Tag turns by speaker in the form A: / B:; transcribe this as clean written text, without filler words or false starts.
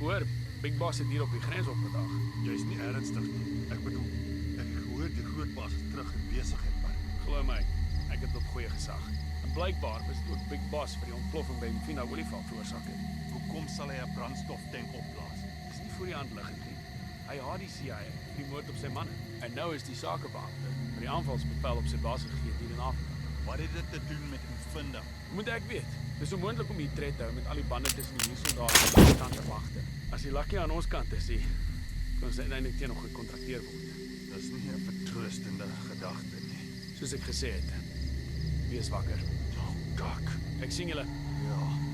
A: gehoor, Big Boss het hier op die grens opgedaag.
B: Jy's nie ernstig nie. Ek bedoel, ek het gehoor die groot baas is terug in besigheid, maar
A: Glo my, ek het op goeie gesag. En blykbaar was dit ook Big Boss vir die ontploffing by Mfina Olifant veroorsaak het.
B: hoekom sal hy 'n brandstoftank opblaas?
A: Dis nie voor die hand liggend nie. Hy haat die CIA vir die moord op sy manne. En nou is die sakebeampte met die aanvalsbevel op sy baas gegee hier in Afrika.
B: Wat het dit te doen met Mfina?
A: Moet ek weet. Dis onmoontlik om hier tred te hou met al die bande tussen die huursoldate en die kante wagte. As die lucky aan ons kant is, kan ons uiteindelik teen nog gekontrakteer word.
B: Dis nie 'n vertroostende gedagte nie.
A: Soos ek gesê het, wees wakker.
B: Oh, kak.
A: Ek sien julle.
B: Ja.